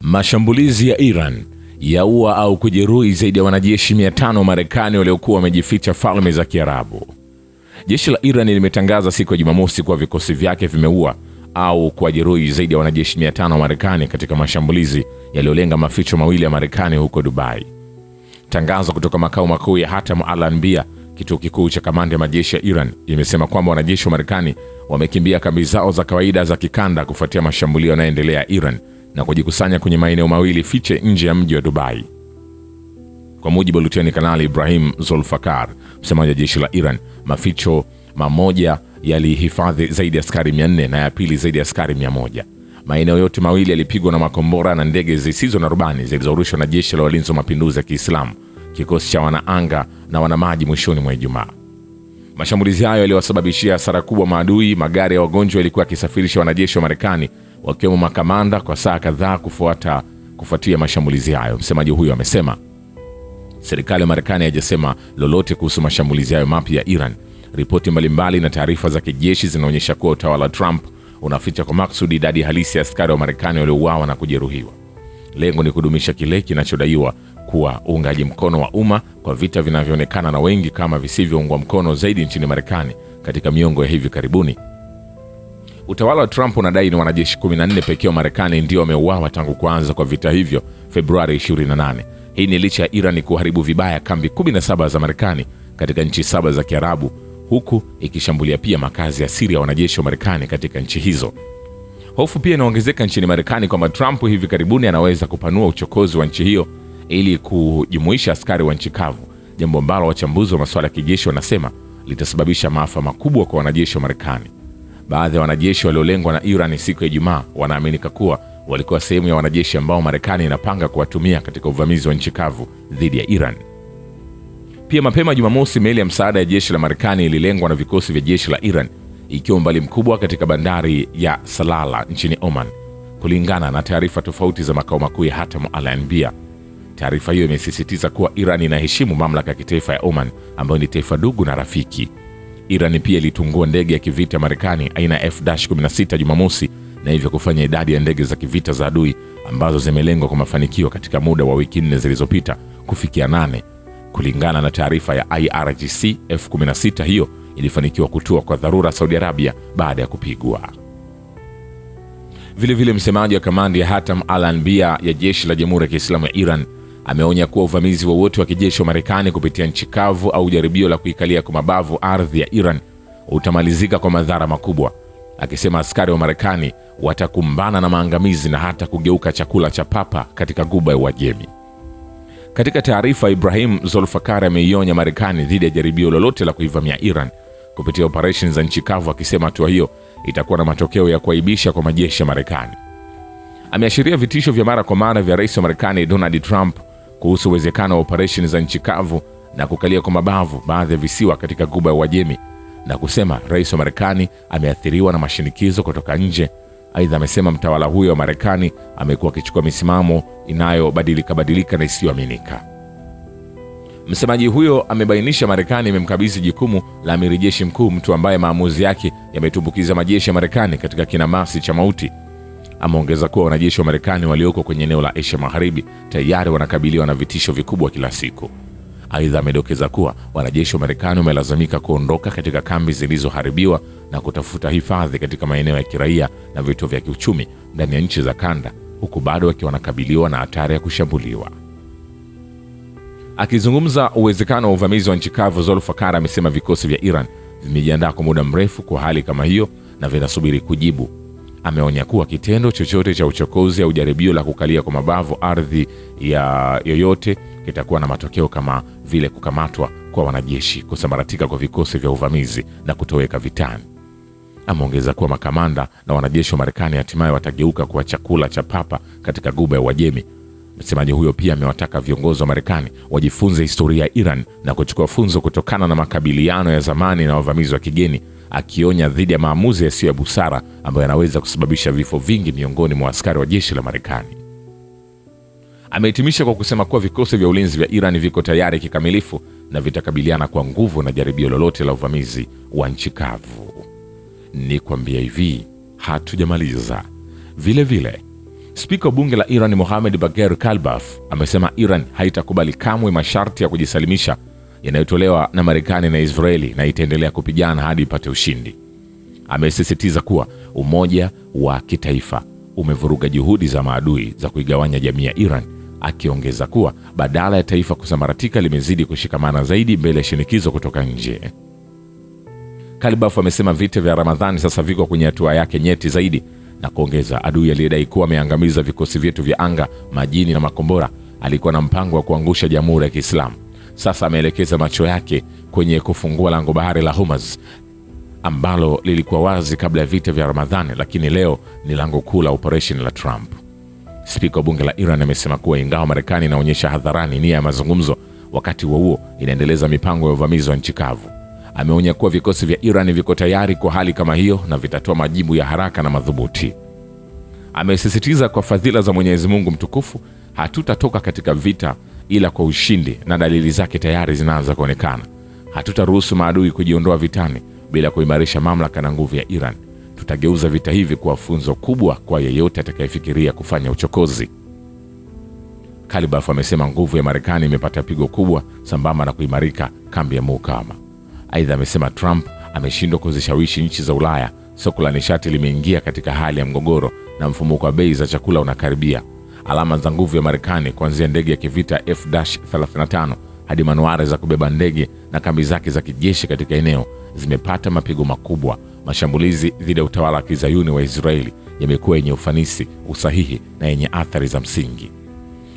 Mashambulizi ya Iran yaua au kujeruhi zaidi ya wanajeshi 500 wa Marekani waliokuwa wamejificha Falme za Kiarabu. Jeshi la Iran limetangaza siku ya Jumamosi kuwa vikosi vyake vimeua au kujeruhi zaidi ya wanajeshi 500 wa Marekani katika mashambulizi yaliyolenga maficho mawili ya Marekani huko Dubai. Tangazo kutoka makao makuu ya Hatam al-Anbiya, kituo kikuu cha kamanda ya majeshi ya Iran, imesema kwamba wanajeshi wa Marekani wamekimbia kambi zao za kawaida za kikanda kufuatia mashambulio yanayoendelea Iran na kujikusanya kwenye maeneo mawili fiche nje ya mji wa Dubai. Kwa mujibu wa Luteni Kanali Ibrahim Zulfikar, msemaji wa jeshi la Iran, maficho mamoja yalihifadhi zaidi ya askari 400 na ya pili zaidi ya askari 100. Maeneo yote mawili yalipigwa na makombora na ndege zisizo na rubani zilizorushwa na jeshi la walinzi wa mapinduzi ya Kiislamu, kikosi cha wanaanga na wanamaji mwishoni mwa Ijumaa. Mashambulizi hayo yaliwasababishia hasara kubwa maadui. Magari ya wagonjwa yalikuwa yakisafirisha wanajeshi wa Marekani, wakiwemo makamanda, kwa saa kadhaa kufuatia mashambulizi hayo. Msemaji huyo amesema serikali ya Marekani haijasema lolote kuhusu mashambulizi hayo mapya ya Iran. Ripoti mbalimbali na taarifa za kijeshi zinaonyesha kuwa utawala wa Trump unaficha kwa maksudi idadi halisi ya askari wa Marekani waliouawa na kujeruhiwa. Lengo ni kudumisha kile kinachodaiwa kuwa uungaji mkono wa umma kwa vita vinavyoonekana na wengi kama visivyoungwa mkono zaidi nchini Marekani katika miongo ya hivi karibuni. Utawala wa Trump unadai ni wanajeshi 14 pekee wa Marekani ndio wameuawa tangu kuanza kwa vita hivyo Februari 28. Hii ni licha ya Iran kuharibu vibaya kambi 17 za Marekani katika nchi 7 za Kiarabu, huku ikishambulia pia makazi ya siri ya wanajeshi wa Marekani katika nchi hizo. Hofu pia inaongezeka nchini Marekani kwamba Trump hivi karibuni anaweza kupanua uchokozi wa nchi hiyo ili kujumuisha askari wa nchi kavu, jambo ambalo wachambuzi wa masuala ya kijeshi wanasema litasababisha maafa makubwa kwa wanajeshi wa Marekani. Baadhi ya wanajeshi waliolengwa na Iran siku ya Ijumaa wanaaminika kuwa walikuwa sehemu ya wanajeshi ambao Marekani inapanga kuwatumia katika uvamizi wa nchi kavu dhidi ya Iran. Pia mapema Jumamosi, meli ya msaada ya jeshi la Marekani ililengwa na vikosi vya jeshi la Iran, ikiwa umbali mkubwa katika bandari ya Salala nchini Oman, kulingana na taarifa tofauti za makao makuu ya Hatam al-Anbiya. Taarifa hiyo imesisitiza kuwa Iran inaheshimu mamlaka ya kitaifa ya Oman, ambayo ni taifa ndugu na rafiki. Iran pia ilitungua ndege ya kivita Marekani aina ya F-16 Jumamosi, na hivyo kufanya idadi ya ndege za kivita za adui ambazo zimelengwa kwa mafanikio katika muda wa wiki 4 zilizopita kufikia 8. Kulingana na taarifa ya IRGC, F-16 hiyo ilifanikiwa kutua kwa dharura Saudi Arabia baada ya kupigwa. Vile msemaji wa kamandi ya Hatam al-Anbiya ya jeshi la Jamhuri ya Kiislamu ya Iran ameonya kuwa uvamizi wowote wa kijeshi wa Marekani kupitia nchi kavu au jaribio la kuikalia kwa mabavu ardhi ya Iran utamalizika kwa madhara makubwa, akisema askari wa Marekani watakumbana na maangamizi na hata kugeuka chakula cha papa katika Ghuba ya Uajemi. Katika taarifa, Ibrahim Zulfikar ameionya Marekani dhidi ya jaribio lolote la kuivamia Iran kupitia operesheni za nchi kavu, akisema hatua hiyo itakuwa na matokeo ya kuaibisha kwa majeshi ya Marekani. Ameashiria vitisho vya mara kwa mara vya rais wa Marekani Donald Trump kuhusu uwezekano wa operesheni za nchi kavu na kukalia kwa mabavu baadhi ya visiwa katika Ghuba ya Uajemi, na kusema rais wa Marekani ameathiriwa na mashinikizo kutoka nje. Aidha, amesema mtawala huyo wa Marekani amekuwa akichukua misimamo inayobadilika na isiyoaminika. Msemaji huyo amebainisha Marekani imemkabidhi jukumu la amiri jeshi mkuu, mtu ambaye maamuzi yake yametumbukiza majeshi ya Marekani katika kinamasi cha mauti. Ameongeza kuwa wanajeshi wa Marekani walioko kwenye eneo la Asia Magharibi tayari wanakabiliwa na vitisho vikubwa kila siku. Aidha, amedokeza kuwa wanajeshi wa Marekani wamelazimika kuondoka katika kambi zilizoharibiwa na kutafuta hifadhi katika maeneo ya kiraia na vituo vya kiuchumi ndani ya nchi za kanda, huku bado wakiwa wanakabiliwa na hatari ya kushambuliwa. Akizungumza uwezekano wa uvamizi wa nchi kavu, Zulfikar amesema vikosi vya Iran vimejiandaa kwa muda mrefu kwa hali kama hiyo na vinasubiri kujibu. Ameonya kuwa kitendo chochote cha uchokozi au jaribio la kukalia kwa mabavu ardhi ya yoyote kitakuwa na matokeo kama vile kukamatwa kwa wanajeshi, kusambaratika kwa vikosi vya uvamizi na kutoweka vitani. Ameongeza kuwa makamanda na wanajeshi wa Marekani hatimaye watageuka kuwa chakula cha papa katika Ghuba ya Uajemi. Msemaji huyo pia amewataka viongozi wa Marekani wajifunze historia ya Iran na kuchukua funzo kutokana na makabiliano ya zamani na wavamizi wa kigeni, akionya dhidi ya maamuzi yasiyo ya busara ambayo yanaweza kusababisha vifo vingi miongoni mwa askari wa jeshi la Marekani. Amehitimisha kwa kusema kuwa vikosi vya ulinzi vya Iran viko tayari kikamilifu na vitakabiliana kwa nguvu na jaribio lolote la uvamizi wa nchi kavu. Ni kwambia hivi, hatujamaliza. Vile Spika wa bunge la Iran Mohammad Bagher Kalbaf amesema Iran haitakubali kamwe masharti ya kujisalimisha yanayotolewa na Marekani na Israeli na itaendelea kupigana hadi ipate ushindi. Amesisitiza kuwa umoja wa kitaifa umevuruga juhudi za maadui za kuigawanya jamii ya Iran, akiongeza kuwa badala ya taifa kusambaratika limezidi kushikamana zaidi mbele ya shinikizo kutoka nje. Kalbaf amesema vita vya Ramadhani sasa viko kwenye hatua yake nyeti zaidi, na kuongeza adui aliyedai kuwa ameangamiza vikosi vyetu vya anga, majini na makombora alikuwa na mpango wa kuangusha Jamhuri ya Kiislamu. Sasa ameelekeza macho yake kwenye kufungua lango bahari la Hormuz ambalo lilikuwa wazi kabla ya vita vya Ramadhani, lakini leo ni lango kuu la operation la Trump. Spika wa bunge la Iran amesema kuwa ingawa Marekani inaonyesha hadharani nia ya mazungumzo, wakati huo inaendeleza mipango ya uvamizi wa nchi kavu. Ameonya kuwa vikosi vya Iran viko tayari kwa hali kama hiyo na vitatoa majibu ya haraka na madhubuti. Amesisitiza kwa fadhila za Mwenyezi Mungu mtukufu hatutatoka katika vita ila kwa ushindi, na dalili zake tayari zinaanza kuonekana. Hatutaruhusu maadui kujiondoa vitani bila kuimarisha mamlaka na nguvu ya Iran. Tutageuza vita hivi kuwa funzo kubwa kwa yeyote atakayefikiria kufanya uchokozi. Kalbaf amesema nguvu ya Marekani imepata pigo kubwa sambamba na kuimarika kambi ya mukawama. Aidha amesema Trump ameshindwa kuzishawishi nchi za Ulaya. Soko la nishati limeingia katika hali ya mgogoro na mfumuko wa bei za chakula unakaribia. Alama za nguvu ya Marekani, kuanzia ndege ya kivita F-35 hadi manuari za kubeba ndege na kambi zake za kijeshi katika eneo, zimepata mapigo makubwa. Mashambulizi dhidi ya utawala wa Kizayuni wa Israeli yamekuwa yenye ufanisi, usahihi na yenye athari za msingi.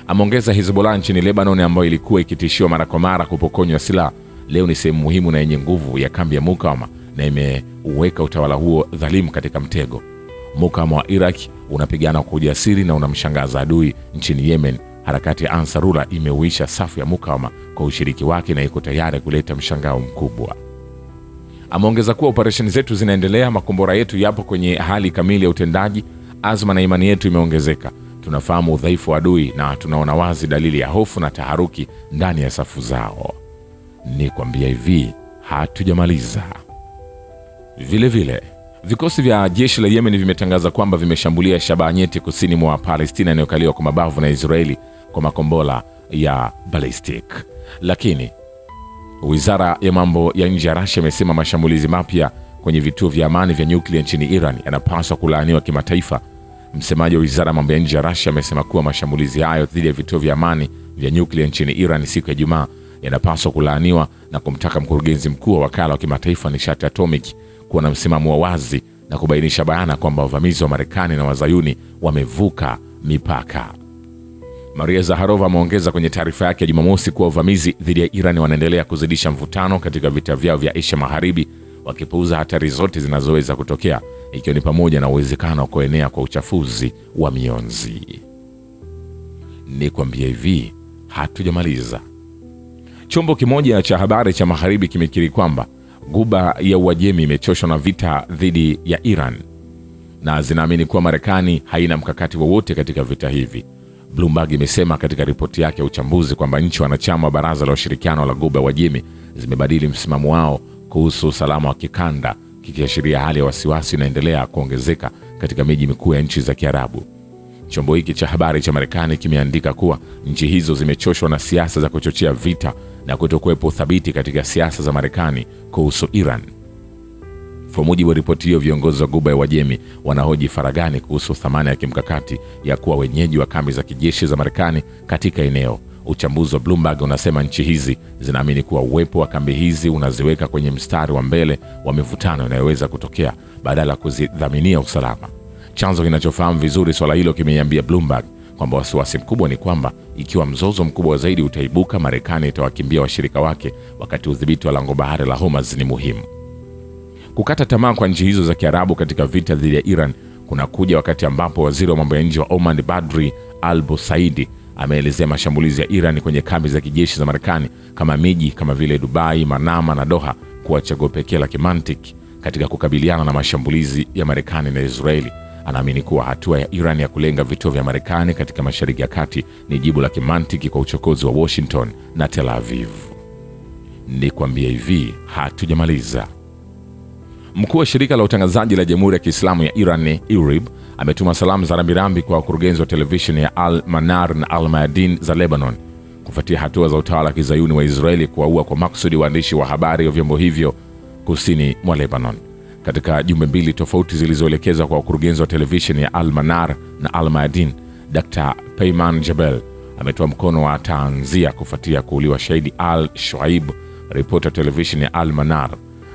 Ameongeza Hezbollah nchini Lebanon, ambayo ilikuwa ikitishiwa mara kwa mara kupokonywa silaha, leo ni sehemu muhimu na yenye nguvu ya kambi ya mukawama na imeuweka utawala huo dhalimu katika mtego. Mukawama wa Iraq unapigana kwa ujasiri na unamshangaza adui. Nchini Yemen, harakati ya Ansarullah imeuisha safu ya mukawama kwa ushiriki wake na iko tayari kuleta mshangao mkubwa. Ameongeza kuwa operesheni zetu zinaendelea, makombora yetu yapo kwenye hali kamili ya utendaji, azma na imani yetu imeongezeka. Tunafahamu udhaifu wa adui na tunaona wazi dalili ya hofu na taharuki ndani ya safu zao. Ni kwambia hivi, hatujamaliza. Vile vikosi vya jeshi la Yemen vimetangaza kwamba vimeshambulia shabaha nyeti kusini mwa Palestina inayokaliwa kwa mabavu na Israeli kwa makombora ya ballistic. Lakini wizara ya mambo ya nje ya Russia imesema mashambulizi mapya kwenye vituo vya amani vya nyuklia nchini Iran yanapaswa kulaaniwa kimataifa. Msemaji wa wizara ya mambo ya nje ya Russia amesema kuwa mashambulizi hayo dhidi ya vituo vya amani vya nyuklia nchini Iran siku ya Ijumaa yanapaswa kulaaniwa na kumtaka mkurugenzi mkuu wa wakala wa kimataifa nishati atomiki kuwa na msimamo wa wazi na kubainisha bayana kwamba wavamizi wa Marekani na Wazayuni wamevuka mipaka. Maria Zaharova ameongeza kwenye taarifa yake ya Jumamosi kuwa wavamizi dhidi ya Iran wanaendelea kuzidisha mvutano katika vita vyao vya Asia Magharibi, wakipuuza hatari zote zinazoweza kutokea, ikiwa ni pamoja na uwezekano wa kuenea kwa uchafuzi wa mionzi. Ni kwambia hivi, hatujamaliza. Chombo kimoja cha habari cha Magharibi kimekiri kwamba Ghuba ya Uajemi imechoshwa na vita dhidi ya Iran na zinaamini kuwa Marekani haina mkakati wowote katika vita hivi. Bloomberg imesema katika ripoti yake ya uchambuzi kwamba nchi wanachama wa Baraza la Ushirikiano la Ghuba ya Uajemi zimebadili msimamo wao kuhusu usalama wa kikanda, kikiashiria hali ya wasiwasi inaendelea kuongezeka katika miji mikuu ya nchi za Kiarabu. Chombo hiki cha habari cha Marekani kimeandika kuwa nchi hizo zimechoshwa na siasa za kuchochea vita na kutokuwepo thabiti katika siasa za Marekani kuhusu Iran. Kwa mujibu wa ripoti hiyo, viongozi wa Ghuba ya Uajemi wanahoji faragani kuhusu thamani ya kimkakati ya kuwa wenyeji wa kambi za kijeshi za Marekani katika eneo. Uchambuzi wa Bloomberg unasema nchi hizi zinaamini kuwa uwepo wa kambi hizi unaziweka kwenye mstari wa mbele wa mivutano inayoweza kutokea badala ya kuzidhaminia usalama. Chanzo kinachofahamu vizuri swala hilo kimeiambia Bloomberg kwamba wasiwasi mkubwa ni kwamba ikiwa mzozo mkubwa zaidi utaibuka, Marekani itawakimbia washirika wake, wakati udhibiti wa lango bahari la Hormuz ni muhimu. Kukata tamaa kwa nchi hizo za Kiarabu katika vita dhidi ya Iran kunakuja wakati ambapo waziri wa mambo ya nje wa Oman Badri al-Busaidi ameelezea mashambulizi ya Iran kwenye kambi za kijeshi za Marekani kama miji kama vile Dubai, Manama na Doha kuwa chaguo pekee la kimantiki katika kukabiliana na mashambulizi ya Marekani na Israeli. Anaamini kuwa hatua ya Iran ya kulenga vituo vya Marekani katika Mashariki ya Kati ni jibu la kimantiki kwa uchokozi wa Washington na Tel Aviv. Ni kwambia hivi, hatujamaliza. Mkuu wa shirika la utangazaji la Jamhuri ya Kiislamu ya Iran IRIB ametuma salamu za rambirambi kwa wakurugenzi wa televisheni ya Al-Manar na Al-Mayadin za Lebanon kufuatia hatua za utawala wa Kizayuni wa Israeli kuwaua kwa maksudi waandishi wa habari wa vyombo hivyo kusini mwa Lebanon. Katika jumbe mbili tofauti zilizoelekezwa kwa wakurugenzi wa televisheni ya Al-Manar na Al-Mayadin, Dr. Peyman Jebel ametoa mkono wa taanzia kufuatia kuuliwa shahidi Al-Shuaib, ripota televisheni ya Al-Manar,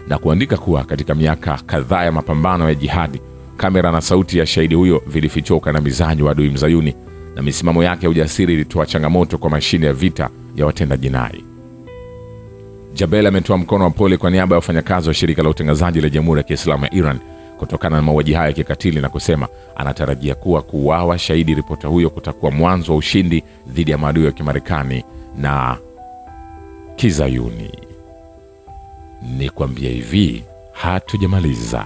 na kuandika kuwa katika miaka kadhaa ya mapambano ya jihadi, kamera na sauti ya shahidi huyo vilifichua ukandamizaji wa adui mzayuni, na misimamo yake ya ujasiri ilitoa changamoto kwa mashine ya vita ya watenda jinai. Jebel ametoa mkono wa pole kwa niaba ya wafanyakazi wa shirika la utangazaji la Jamhuri ya Kiislamu ya Iran kutokana na mauaji haya ya kikatili, na kusema anatarajia kuwa kuuawa shahidi ripota huyo kutakuwa mwanzo wa ushindi dhidi ya maadui wa Kimarekani na Kizayuni. Ni kwambia hivi, hatujamaliza.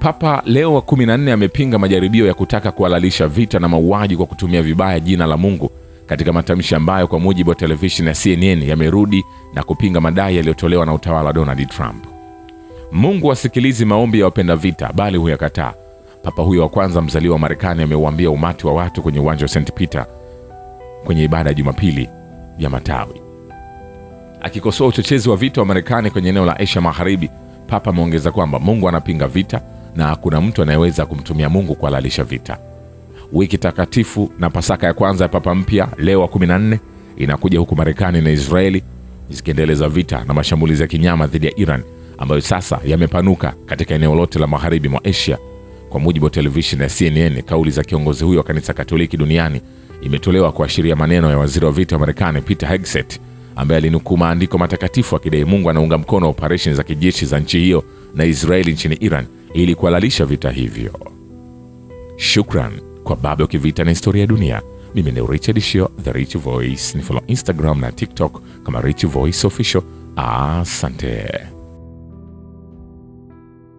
Papa Leo wa 14 amepinga majaribio ya kutaka kuhalalisha vita na mauaji kwa kutumia vibaya jina la Mungu katika matamshi ambayo kwa mujibu wa televisheni ya CNN yamerudi na kupinga madai yaliyotolewa na utawala wa Donald Trump. Mungu asikilizi maombi ya wapenda vita, bali huyakataa. Papa huyo wa kwanza mzaliwa wa Marekani ameuambia umati wa watu kwenye uwanja wa St. Peter kwenye ibada ya Jumapili ya Matawi. Akikosoa uchochezi wa vita wa Marekani kwenye eneo la Asia Magharibi, Papa ameongeza kwamba Mungu anapinga vita na hakuna mtu anayeweza kumtumia Mungu kuhalalisha vita. Wiki takatifu na Pasaka ya kwanza ya Papa mpya Leo wa 14 inakuja huku Marekani na Israeli zikiendeleza vita na mashambulizi ya kinyama dhidi ya Iran ambayo sasa yamepanuka katika eneo lote la magharibi mwa Asia. Kwa mujibu wa televisheni ya CNN, kauli za kiongozi huyo wa kanisa Katoliki duniani imetolewa kuashiria maneno ya waziri wa vita wa Marekani Peter Hegseth, ambaye alinukuu maandiko matakatifu akidai Mungu anaunga mkono operesheni za kijeshi za nchi hiyo na Israeli nchini Iran ili kuhalalisha vita hivyo. Shukran kwa Baba wa Kivita na Historia ya Dunia. Mimi ni Richard Shio, The Rich Voice. Ni follow Instagram na TikTok kama Rich Voice Official. Asante.